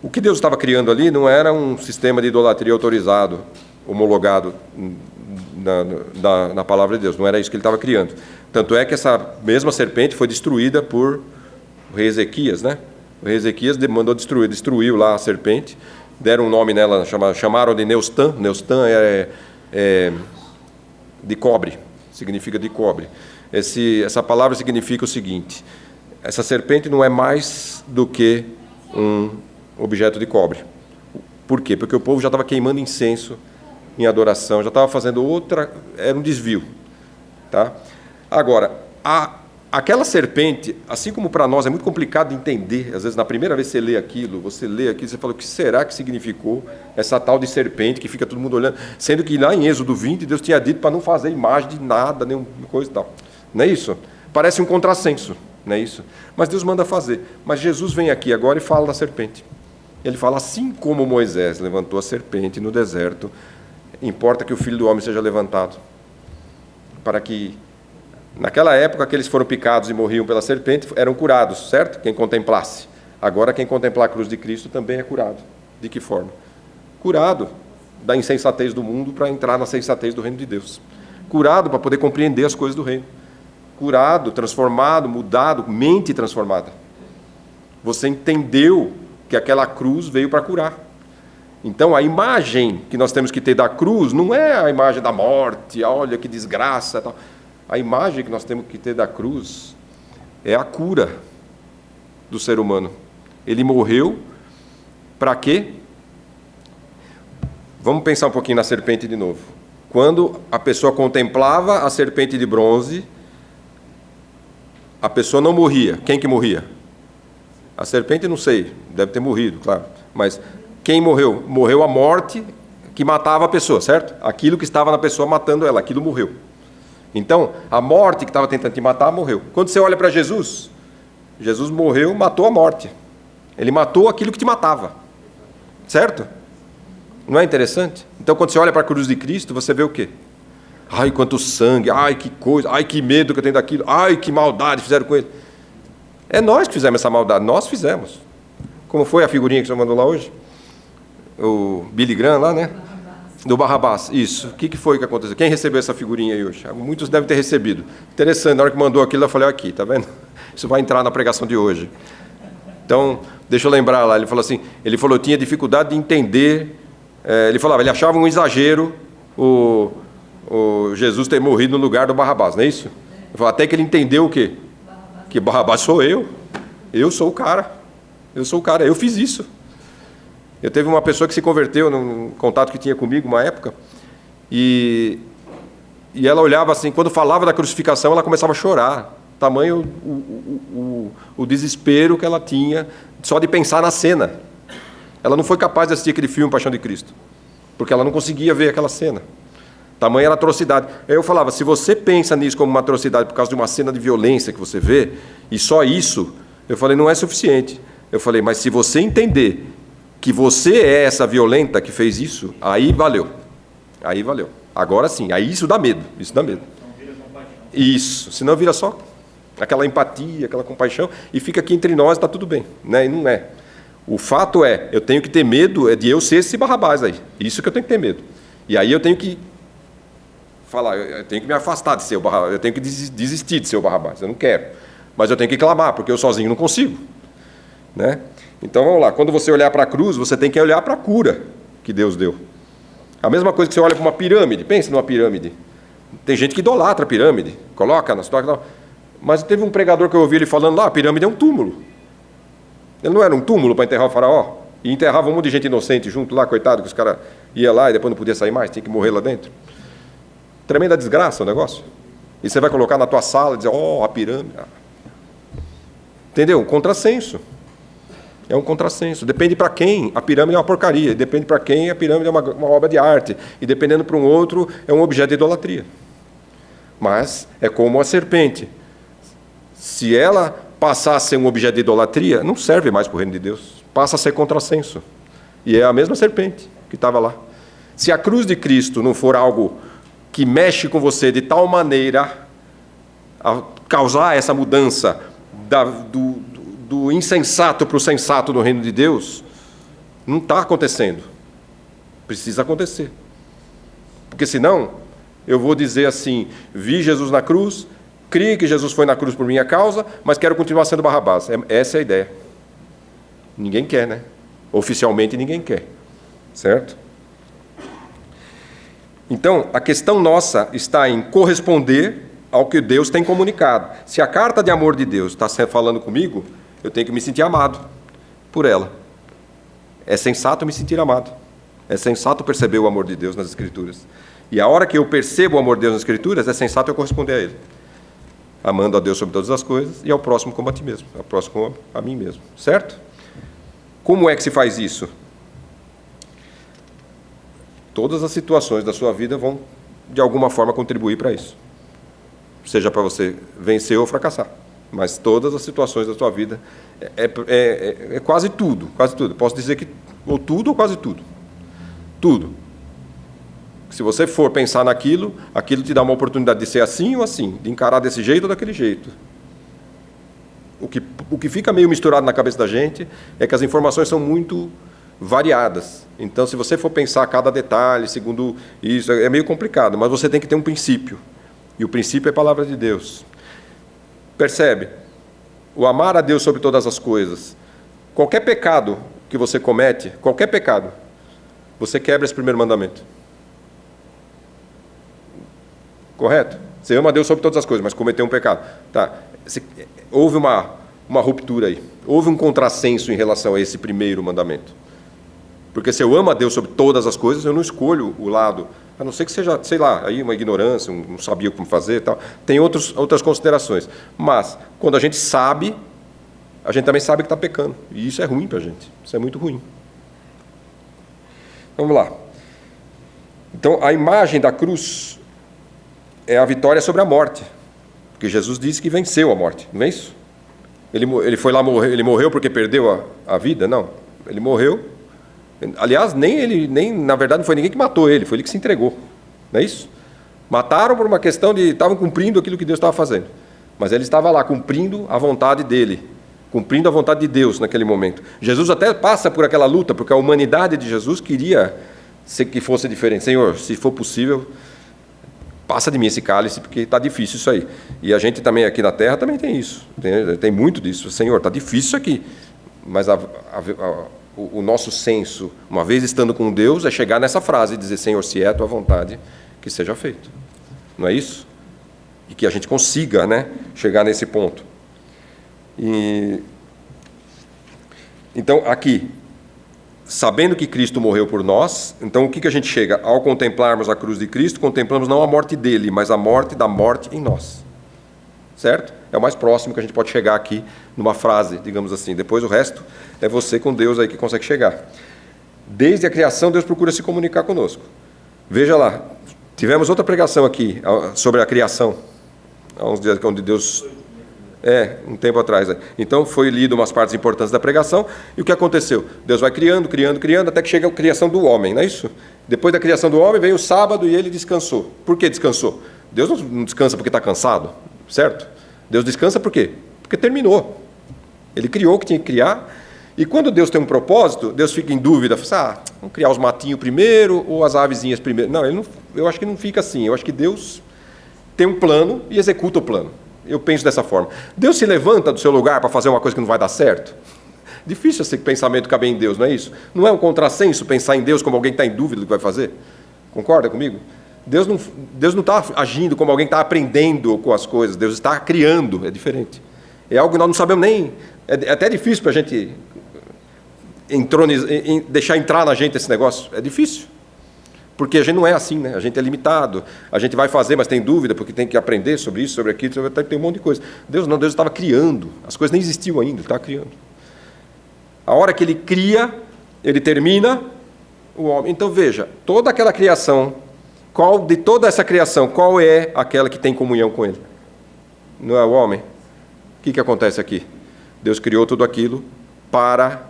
O que Deus estava criando ali não era um sistema de idolatria autorizado, homologado na palavra de Deus. Não era isso que ele estava criando. Tanto é que essa mesma serpente foi destruída por o rei Ezequias, né? O rei Ezequias mandou destruiu lá a serpente, deram um nome nela, chamaram de Neustã. Neustã é de cobre, significa de cobre. Essa palavra significa o seguinte: essa serpente não é mais do que um objeto de cobre. Por quê? Porque o povo já estava queimando incenso em adoração, já estava fazendo era um desvio. Tá? Agora, aquela serpente, assim como para nós é muito complicado de entender, às vezes na primeira vez você lê aquilo, você fala, o que será que significou essa tal de serpente que fica todo mundo olhando, sendo que lá em Êxodo 20, Deus tinha dito para não fazer imagem de nada, nenhuma coisa e tal. Não é isso? Parece um contrassenso, não é isso? Mas Deus manda fazer. Mas Jesus vem aqui agora e fala da serpente. Ele fala, assim como Moisés levantou a serpente no deserto, importa que o Filho do Homem seja levantado, para que, naquela época, aqueles que foram picados e morriam pela serpente eram curados, certo? Quem contemplasse. Agora, quem contemplar a cruz de Cristo também é curado. De que forma? Curado da insensatez do mundo para entrar na sensatez do reino de Deus. Curado para poder compreender as coisas do reino. Curado, transformado, mudado, mente transformada. Você entendeu que aquela cruz veio para curar. Então, a imagem que nós temos que ter da cruz não é a imagem da morte, olha que desgraça, tal. A imagem que nós temos que ter da cruz é a cura do ser humano. Ele morreu para quê? Vamos pensar um pouquinho na serpente de novo. Quando a pessoa contemplava a serpente de bronze, a pessoa não morria. Quem que morria? A serpente, não sei, deve ter morrido, claro. Mas quem morreu? Morreu a morte que matava a pessoa, certo? Aquilo que estava na pessoa matando ela, aquilo morreu. Então, a morte que estava tentando te matar, morreu. Quando você olha para Jesus, Jesus morreu, matou a morte. Ele matou aquilo que te matava. Certo? Não é interessante? Então, quando você olha para a cruz de Cristo, você vê o quê? Ai, quanto sangue, ai, que coisa, ai, que medo que eu tenho daquilo, ai, que maldade fizeram com ele. É nós que fizemos essa maldade, nós fizemos. Como foi a figurinha que você mandou lá hoje? O Billy Graham lá, né? Do Barrabás, isso. O que foi que aconteceu? Quem recebeu essa figurinha aí hoje? Muitos devem ter recebido. Interessante, na hora que mandou aquilo, eu falei, aqui, tá vendo? Isso vai entrar na pregação de hoje. Então, deixa eu lembrar lá, ele falou, eu tinha dificuldade de entender, ele achava um exagero o Jesus ter morrido no lugar do Barrabás, não é isso? Ele falou, até que ele entendeu o quê? Que Barrabás sou eu sou o cara, eu fiz isso. Eu teve uma pessoa que se converteu num contato que tinha comigo uma época, e ela olhava assim, quando falava da crucificação, ela começava a chorar, tamanho o desespero que ela tinha só de pensar na cena. Ela não foi capaz de assistir aquele filme Paixão de Cristo, porque ela não conseguia ver aquela cena. Tamanha era a atrocidade. Aí eu falava, se você pensa nisso como uma atrocidade por causa de uma cena de violência que você vê, e só isso, eu falei, não é suficiente. Eu falei, mas se você entender que você é essa violenta que fez isso, aí valeu. Aí valeu. Agora sim, aí isso dá medo. Isso dá medo. Isso, senão vira só aquela empatia, aquela compaixão, e fica aqui entre nós, está tudo bem, né? E não é. O fato é, eu tenho que ter medo de eu ser esse Barrabás aí. Isso que eu tenho que ter medo. E aí eu tenho que falar, eu tenho que me afastar de ser o Barrabás, eu tenho que desistir de ser o Barrabás, eu não quero. Mas eu tenho que clamar, porque eu sozinho não consigo, né? Então vamos lá, quando você olhar para a cruz, você tem que olhar para a cura que Deus deu. A mesma coisa que você olha para uma pirâmide, pense numa pirâmide. Tem gente que idolatra a pirâmide, coloca na situação. Mas teve um pregador que eu ouvi ele falando lá, a pirâmide é um túmulo. Ele não era um túmulo para enterrar o faraó? E enterrava um monte de gente inocente junto lá, coitado, que os caras iam lá e depois não podia sair mais, tinha que morrer lá dentro. Tremenda desgraça o negócio. E você vai colocar na tua sala e dizer, a pirâmide. Entendeu? Um contrassenso. É um contrassenso. Depende para quem, a pirâmide é uma porcaria. Depende para quem, a pirâmide é uma obra de arte. E dependendo para um outro, é um objeto de idolatria. Mas é como a serpente. Se ela passar a ser um objeto de idolatria, não serve mais para o reino de Deus. Passa a ser contrassenso. E é a mesma serpente que estava lá. Se a cruz de Cristo não for algo que mexe com você de tal maneira a causar essa mudança do insensato para o sensato no reino de Deus, não está acontecendo. Precisa acontecer. Porque senão, eu vou dizer assim, vi Jesus na cruz, creio que Jesus foi na cruz por minha causa, mas quero continuar sendo Barrabás. Essa é a ideia. Ninguém quer, né? Oficialmente ninguém quer. Certo? Então, a questão nossa está em corresponder ao que Deus tem comunicado. Se a carta de amor de Deus está falando comigo, eu tenho que me sentir amado por ela. É sensato me sentir amado. É sensato perceber o amor de Deus nas Escrituras. E a hora que eu percebo o amor de Deus nas Escrituras, é sensato eu corresponder a Ele. Amando a Deus sobre todas as coisas e ao próximo como a ti mesmo. Ao próximo como a mim mesmo. Certo? Como é que se faz isso? Todas as situações da sua vida vão, de alguma forma, contribuir para isso. Seja para você vencer ou fracassar. Mas todas as situações da sua vida, é quase tudo, quase tudo. Posso dizer que ou tudo ou quase tudo. Tudo. Se você for pensar naquilo, aquilo te dá uma oportunidade de ser assim ou assim, de encarar desse jeito ou daquele jeito. O que fica meio misturado na cabeça da gente é que as informações são muito variadas. Então, se você for pensar cada detalhe, segundo isso, é meio complicado, mas você tem que ter um princípio. E o princípio é a palavra de Deus. Percebe? O amar a Deus sobre todas as coisas. Qualquer pecado que você comete, qualquer pecado, você quebra esse primeiro mandamento. Correto? Você ama a Deus sobre todas as coisas, mas cometeu um pecado. Tá. Houve uma ruptura aí. Houve um contrassenso em relação a esse primeiro mandamento. Porque se eu amo a Deus sobre todas as coisas, eu não escolho o lado, a não ser que seja, sei lá, aí uma ignorância, não sabia como fazer e tal. Tem outras considerações. Mas, quando a gente sabe, a gente também sabe que está pecando. E isso é ruim para a gente. Isso é muito ruim. Vamos lá. Então, a imagem da cruz é a vitória sobre a morte. Porque Jesus disse que venceu a morte, não é isso? Ele foi lá, ele morreu porque perdeu a vida? Não. Ele morreu. Aliás, na verdade, não foi ninguém que matou ele, foi ele que se entregou. Não é isso? Mataram por uma questão de... Estavam cumprindo aquilo que Deus estava fazendo. Mas ele estava lá, cumprindo a vontade dele. Cumprindo a vontade de Deus naquele momento. Jesus até passa por aquela luta, porque a humanidade de Jesus queria que fosse diferente. Senhor, se for possível, passa de mim esse cálice, porque está difícil isso aí. E a gente também aqui na Terra também tem isso. Tem muito disso. Senhor, está difícil isso aqui. Mas o nosso senso, uma vez estando com Deus, é chegar nessa frase e dizer, Senhor, se é a tua vontade, que seja feito. Não é isso? E que a gente consiga, né, chegar nesse ponto. Então, aqui, sabendo que Cristo morreu por nós, então o que a gente chega? Ao contemplarmos a cruz de Cristo, contemplamos não a morte dele, mas a morte da morte em nós. Certo? É o mais próximo que a gente pode chegar aqui numa frase, digamos assim. Depois o resto é você com Deus aí que consegue chegar. Desde a criação, Deus procura se comunicar conosco. Veja lá, tivemos outra pregação aqui sobre a criação, há uns dias onde Deus... um tempo atrás. Então foi lido umas partes importantes da pregação, e o que aconteceu? Deus vai criando, até que chega a criação do homem, não é isso? Depois da criação do homem, veio o sábado e ele descansou. Por que descansou? Deus não descansa porque está cansado. Certo? Deus descansa por quê? Porque terminou. Ele criou o que tinha que criar. E quando Deus tem um propósito, Deus fica em dúvida. Vamos criar os matinhos primeiro ou as avezinhas primeiro? Não, eu acho que não fica assim. Eu acho que Deus tem um plano e executa o plano. Eu penso dessa forma. Deus se levanta do seu lugar para fazer uma coisa que não vai dar certo? Difícil esse pensamento caber em Deus, não é isso? Não é um contrassenso pensar em Deus como alguém que está em dúvida do que vai fazer? Concorda comigo? Deus não está agindo como alguém que está aprendendo com as coisas. Deus está criando, é diferente. É algo que nós não sabemos nem... É até difícil para a gente deixar entrar na gente esse negócio. É difícil. Porque a gente não é assim, né? A gente é limitado. A gente vai fazer, mas tem dúvida, porque tem que aprender sobre isso, sobre aquilo, tem um monte de coisa. Deus não, Deus estava criando. As coisas nem existiam ainda, ele estava criando. A hora que ele cria, ele termina o homem. Então veja, toda aquela criação, de toda essa criação, qual é aquela que tem comunhão com ele? Não é o homem? O que acontece aqui? Deus criou tudo aquilo para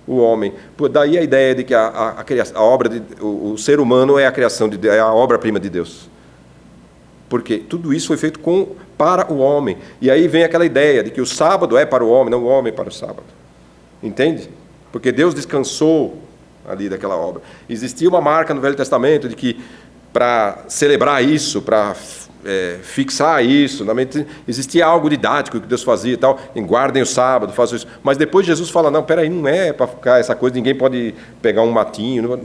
o homem. Daí a ideia de que o ser humano é a criação de Deus, é a obra-prima de Deus. Porque tudo isso foi feito para o homem. E aí vem aquela ideia de que o sábado é para o homem, não o homem para o sábado. Entende? Porque Deus descansou ali daquela obra. Existia uma marca no Velho Testamento de que para celebrar isso, para fixar isso, na mente, existia algo didático que Deus fazia e tal, guardem o sábado, façam isso. Mas depois Jesus fala, não, peraí, não é para ficar essa coisa, ninguém pode pegar um matinho,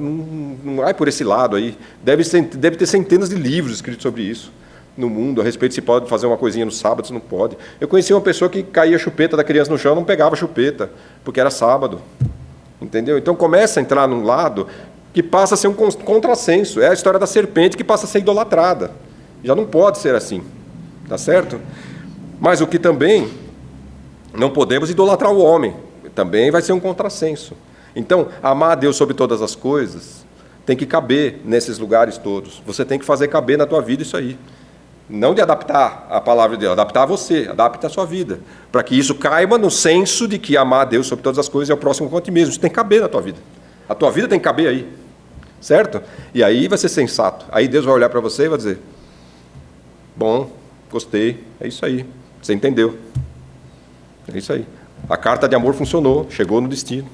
não vai por esse lado aí. Deve ter centenas de livros escritos sobre isso no mundo, a respeito de se pode fazer uma coisinha no sábado, se não pode. Eu conheci uma pessoa que caía a chupeta da criança no chão, não pegava a chupeta, porque era sábado. Entendeu? Então começa a entrar num lado que passa a ser um contrassenso. É a história da serpente que passa a ser idolatrada. Já não pode ser assim. Tá certo? Mas o que também não podemos idolatrar o homem. Também vai ser um contrassenso. Então, amar a Deus sobre todas as coisas tem que caber nesses lugares todos. Você tem que fazer caber na tua vida isso aí. Não de adaptar a palavra de Deus, adaptar a você, adapta a sua vida, para que isso caiba no senso de que amar a Deus sobre todas as coisas é o próximo quanto a ti mesmo. Isso tem que caber na tua vida. A tua vida tem que caber aí, certo? E aí vai ser sensato. Aí Deus vai olhar para você e vai dizer, bom, gostei, é isso aí, você entendeu. É isso aí. A carta de amor funcionou, chegou no destino.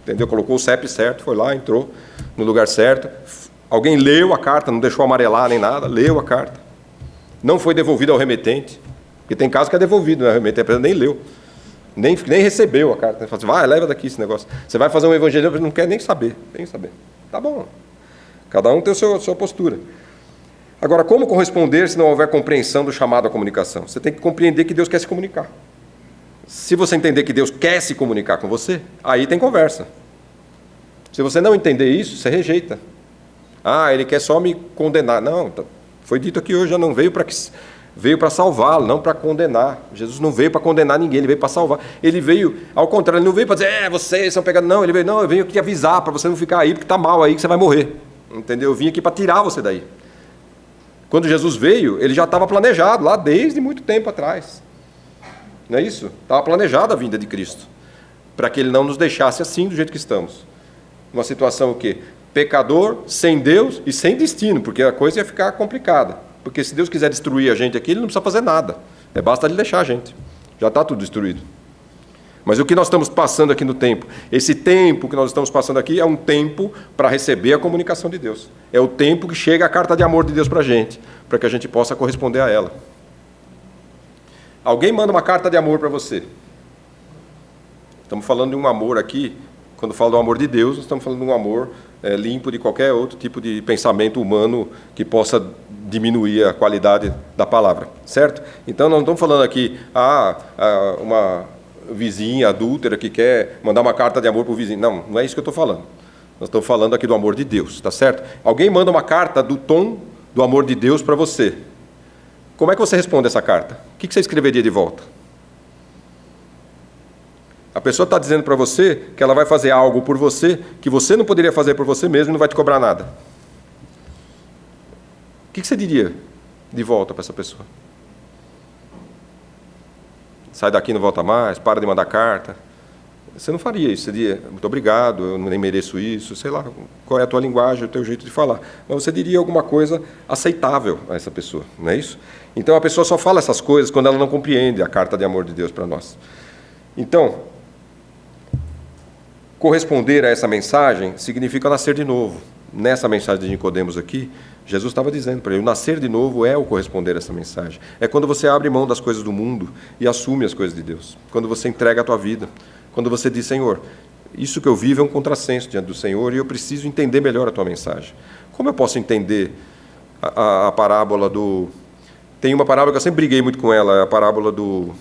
Entendeu? Colocou o CEP certo, foi lá, entrou no lugar certo. Alguém leu a carta, não deixou amarelar nem nada, leu a carta. Não foi devolvido ao remetente, porque tem caso que é devolvido, né? O remetente nem leu, nem recebeu a carta. Fala assim, vai, leva daqui esse negócio. Você vai fazer um evangelho, não quer nem saber, tem que saber. Tá bom. Cada um tem a sua postura. Agora, como corresponder se não houver compreensão do chamado à comunicação? Você tem que compreender que Deus quer se comunicar. Se você entender que Deus quer se comunicar com você, aí tem conversa. Se você não entender isso, você rejeita. Ah, ele quer só me condenar. Não, foi dito aqui hoje, já não veio para salvá-lo, não para condenar. Jesus não veio para condenar ninguém, ele veio para salvar. Ele veio, ao contrário, ele não veio para dizer, vocês são pecados. Não, eu venho aqui avisar para você não ficar aí, porque está mal aí, que você vai morrer. Entendeu? Eu vim aqui para tirar você daí. Quando Jesus veio, ele já estava planejado, lá desde muito tempo atrás. Não é isso? Estava planejada a vinda de Cristo, para que ele não nos deixasse assim, do jeito que estamos. Uma situação o quê? Pecador, sem Deus e sem destino, porque a coisa ia ficar complicada. Porque se Deus quiser destruir a gente aqui, ele não precisa fazer nada. Basta ele deixar a gente. Já está tudo destruído. Mas o que nós estamos passando aqui no tempo? Esse tempo que nós estamos passando aqui é um tempo para receber a comunicação de Deus. É o tempo que chega a carta de amor de Deus para a gente, para que a gente possa corresponder a ela. Alguém manda uma carta de amor para você. Estamos falando de um amor aqui, quando falo do amor de Deus, nós estamos falando de um amor limpo de qualquer outro tipo de pensamento humano que possa diminuir a qualidade da palavra, certo? Então, não estamos falando aqui, uma vizinha adúltera que quer mandar uma carta de amor para o vizinho. Não, não é isso que eu estou falando. Nós estamos falando aqui do amor de Deus, tá certo? Alguém manda uma carta do tom do amor de Deus para você. Como é que você responde essa carta? O que você escreveria de volta? A pessoa está dizendo para você que ela vai fazer algo por você que você não poderia fazer por você mesmo e não vai te cobrar nada. O que você diria de volta para essa pessoa? Sai daqui, não volta mais, para de mandar carta. Você não faria isso, você diria, muito obrigado, eu nem mereço isso, sei lá, qual é a tua linguagem, o teu jeito de falar. Mas você diria alguma coisa aceitável a essa pessoa, não é isso? Então a pessoa só fala essas coisas quando ela não compreende a carta de amor de Deus para nós. Então, corresponder a essa mensagem significa nascer de novo. Nessa mensagem de Nicodemos aqui, Jesus estava dizendo para ele, o nascer de novo é o corresponder a essa mensagem. É quando você abre mão das coisas do mundo e assume as coisas de Deus. Quando você entrega a tua vida. Quando você diz, Senhor, isso que eu vivo é um contrassenso diante do Senhor e eu preciso entender melhor a tua mensagem. Como eu posso entender a parábola do... Tem uma parábola que eu sempre briguei muito com ela, a parábola do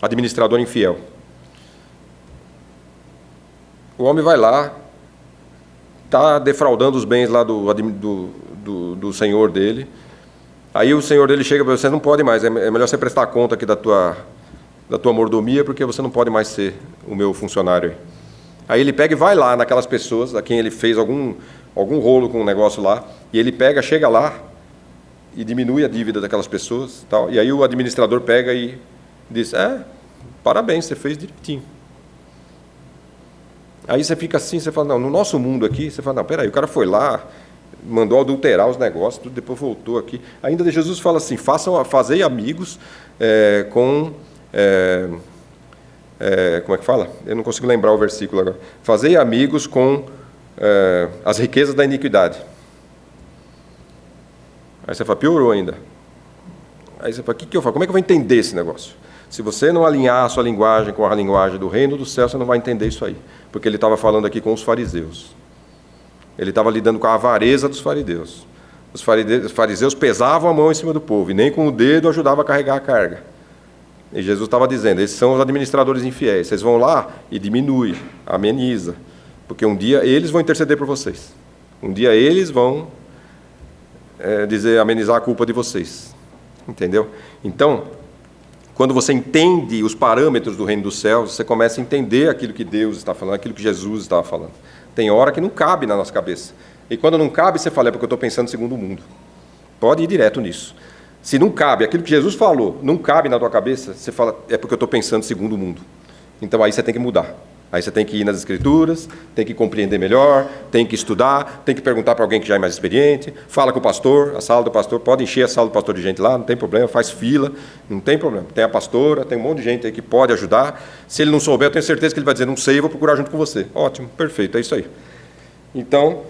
administrador infiel. O homem vai lá, está defraudando os bens lá do senhor dele. Aí o senhor dele chega para você, não pode mais, é melhor você prestar conta aqui da tua mordomia, porque você não pode mais ser o meu funcionário. Aí ele pega e vai lá naquelas pessoas a quem ele fez algum rolo com um negócio lá, e ele pega, chega lá e diminui a dívida daquelas pessoas. Tal. E aí o administrador pega e diz, parabéns, você fez direitinho. Aí você fica assim, você fala, não, no nosso mundo aqui, você fala, não, peraí, o cara foi lá, mandou adulterar os negócios, tudo, depois voltou aqui. Ainda Jesus fala assim, fazei amigos com... como é que fala? Eu não consigo lembrar o versículo agora. Fazei amigos com as riquezas da iniquidade. Aí você fala, piorou ainda. Aí você fala, o que eu faço? Como é que eu vou entender esse negócio? Se você não alinhar a sua linguagem com a linguagem do reino do céu, você não vai entender isso aí. Porque ele estava falando aqui com os fariseus. Ele estava lidando com a avareza dos fariseus. Os fariseus pesavam a mão em cima do povo, e nem com o dedo ajudava a carregar a carga. E Jesus estava dizendo, esses são os administradores infiéis. Vocês vão lá e diminui, ameniza. Porque um dia eles vão interceder por vocês. Um dia eles vão amenizar a culpa de vocês. Entendeu? Então, quando você entende os parâmetros do reino dos céus, você começa a entender aquilo que Deus está falando, aquilo que Jesus estava falando. Tem hora que não cabe na nossa cabeça. E quando não cabe, você fala, é porque eu estou pensando segundo o mundo. Pode ir direto nisso. Se não cabe, aquilo que Jesus falou, não cabe na tua cabeça, você fala, é porque eu estou pensando segundo o mundo. Então aí você tem que mudar. Aí você tem que ir nas Escrituras, tem que compreender melhor, tem que estudar, tem que perguntar para alguém que já é mais experiente, fala com o pastor, a sala do pastor, pode encher a sala do pastor de gente lá, não tem problema, faz fila, não tem problema. Tem a pastora, tem um monte de gente aí que pode ajudar. Se ele não souber, eu tenho certeza que ele vai dizer, não sei, eu vou procurar junto com você. Ótimo, perfeito, é isso aí. Então,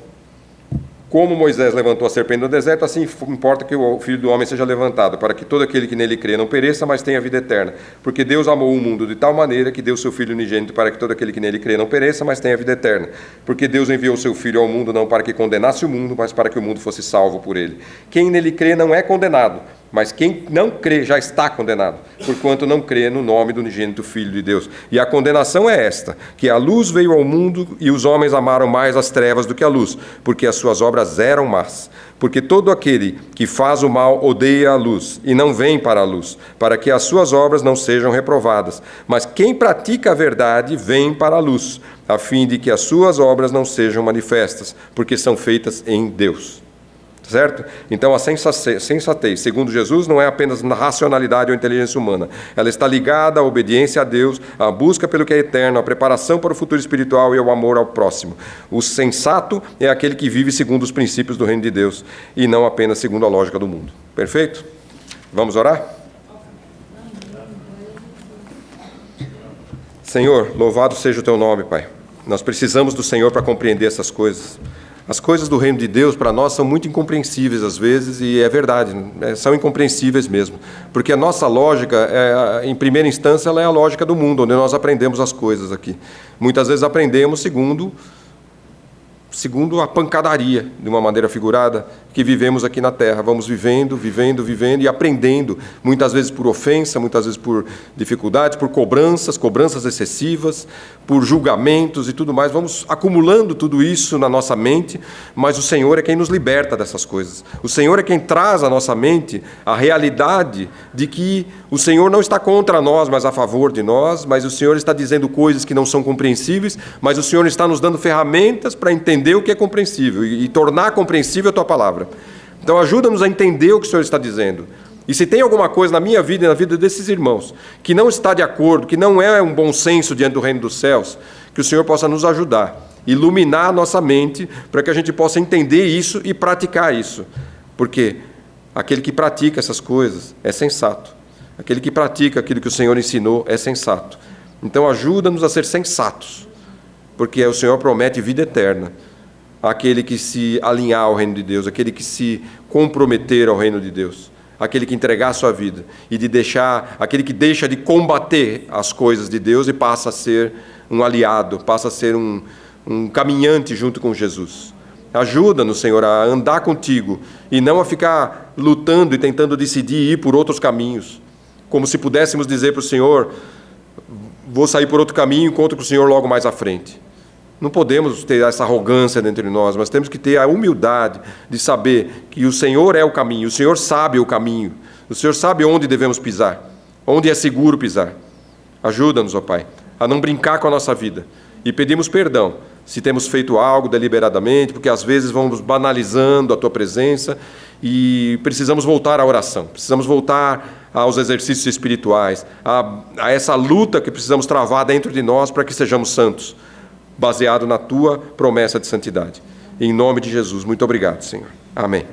como Moisés levantou a serpente no deserto, assim importa que o Filho do Homem seja levantado, para que todo aquele que nele crê não pereça, mas tenha vida eterna. Porque Deus amou o mundo de tal maneira que deu seu Filho unigênito para que todo aquele que nele crê não pereça, mas tenha vida eterna. Porque Deus enviou seu Filho ao mundo não para que condenasse o mundo, mas para que o mundo fosse salvo por ele. Quem nele crê não é condenado, mas quem não crê já está condenado, porquanto não crê no nome do unigênito Filho de Deus. E a condenação é esta, que a luz veio ao mundo e os homens amaram mais as trevas do que a luz, porque as suas obras eram más. Porque todo aquele que faz o mal odeia a luz e não vem para a luz, para que as suas obras não sejam reprovadas. Mas quem pratica a verdade vem para a luz, a fim de que as suas obras não sejam manifestas, porque são feitas em Deus. Certo? Então a sensatez, segundo Jesus, não é apenas na racionalidade ou inteligência humana. Ela está ligada à obediência a Deus, à busca pelo que é eterno, à preparação para o futuro espiritual e ao amor ao próximo. O sensato é aquele que vive segundo os princípios do reino de Deus e não apenas segundo a lógica do mundo. Perfeito? Vamos orar? Senhor, louvado seja o teu nome, Pai. Nós precisamos do Senhor para compreender essas coisas. As coisas do reino de Deus, para nós, são muito incompreensíveis às vezes, e é verdade, são incompreensíveis mesmo. Porque a nossa lógica, em primeira instância, ela é a lógica do mundo, onde nós aprendemos as coisas aqui. Muitas vezes aprendemos segundo a pancadaria, de uma maneira figurada, que vivemos aqui na Terra. Vamos vivendo e aprendendo, muitas vezes por ofensa, muitas vezes por dificuldades, por cobranças excessivas, por julgamentos e tudo mais. Vamos acumulando tudo isso na nossa mente, mas o Senhor é quem nos liberta dessas coisas. O Senhor é quem traz à nossa mente a realidade de que o Senhor não está contra nós, mas a favor de nós, mas o Senhor está dizendo coisas que não são compreensíveis, mas o Senhor está nos dando ferramentas para entender o que é compreensível e tornar compreensível a Tua palavra. Então ajuda-nos a entender o que o Senhor está dizendo. E se tem alguma coisa na minha vida e na vida desses irmãos que não está de acordo, que não é um bom senso diante do reino dos céus, que o Senhor possa nos ajudar, iluminar a nossa mente para que a gente possa entender isso e praticar isso. Porque aquele que pratica essas coisas é sensato. Aquele que pratica aquilo que o Senhor ensinou é sensato. Então ajuda-nos a ser sensatos, porque o Senhor promete vida eterna àquele que se alinhar ao reino de Deus, aquele que se comprometer ao reino de Deus. aquele que entregar a sua vida, e de deixar, aquele que deixa de combater as coisas de Deus e passa a ser um aliado, passa a ser um caminhante junto com Jesus. Ajuda-nos, Senhor, a andar contigo e não a ficar lutando e tentando decidir ir por outros caminhos, como se pudéssemos dizer para o Senhor: vou sair por outro caminho e encontro com o Senhor logo mais à frente. Não podemos ter essa arrogância dentro de nós, mas temos que ter a humildade de saber que o Senhor é o caminho, o Senhor sabe o caminho, o Senhor sabe onde devemos pisar, onde é seguro pisar. Ajuda-nos, ó Pai, a não brincar com a nossa vida, e pedimos perdão se temos feito algo deliberadamente, porque às vezes vamos banalizando a Tua presença e precisamos voltar à oração, precisamos voltar aos exercícios espirituais, a essa luta que precisamos travar dentro de nós para que sejamos santos, baseado na Tua promessa de santidade. Em nome de Jesus, muito obrigado, Senhor. Amém.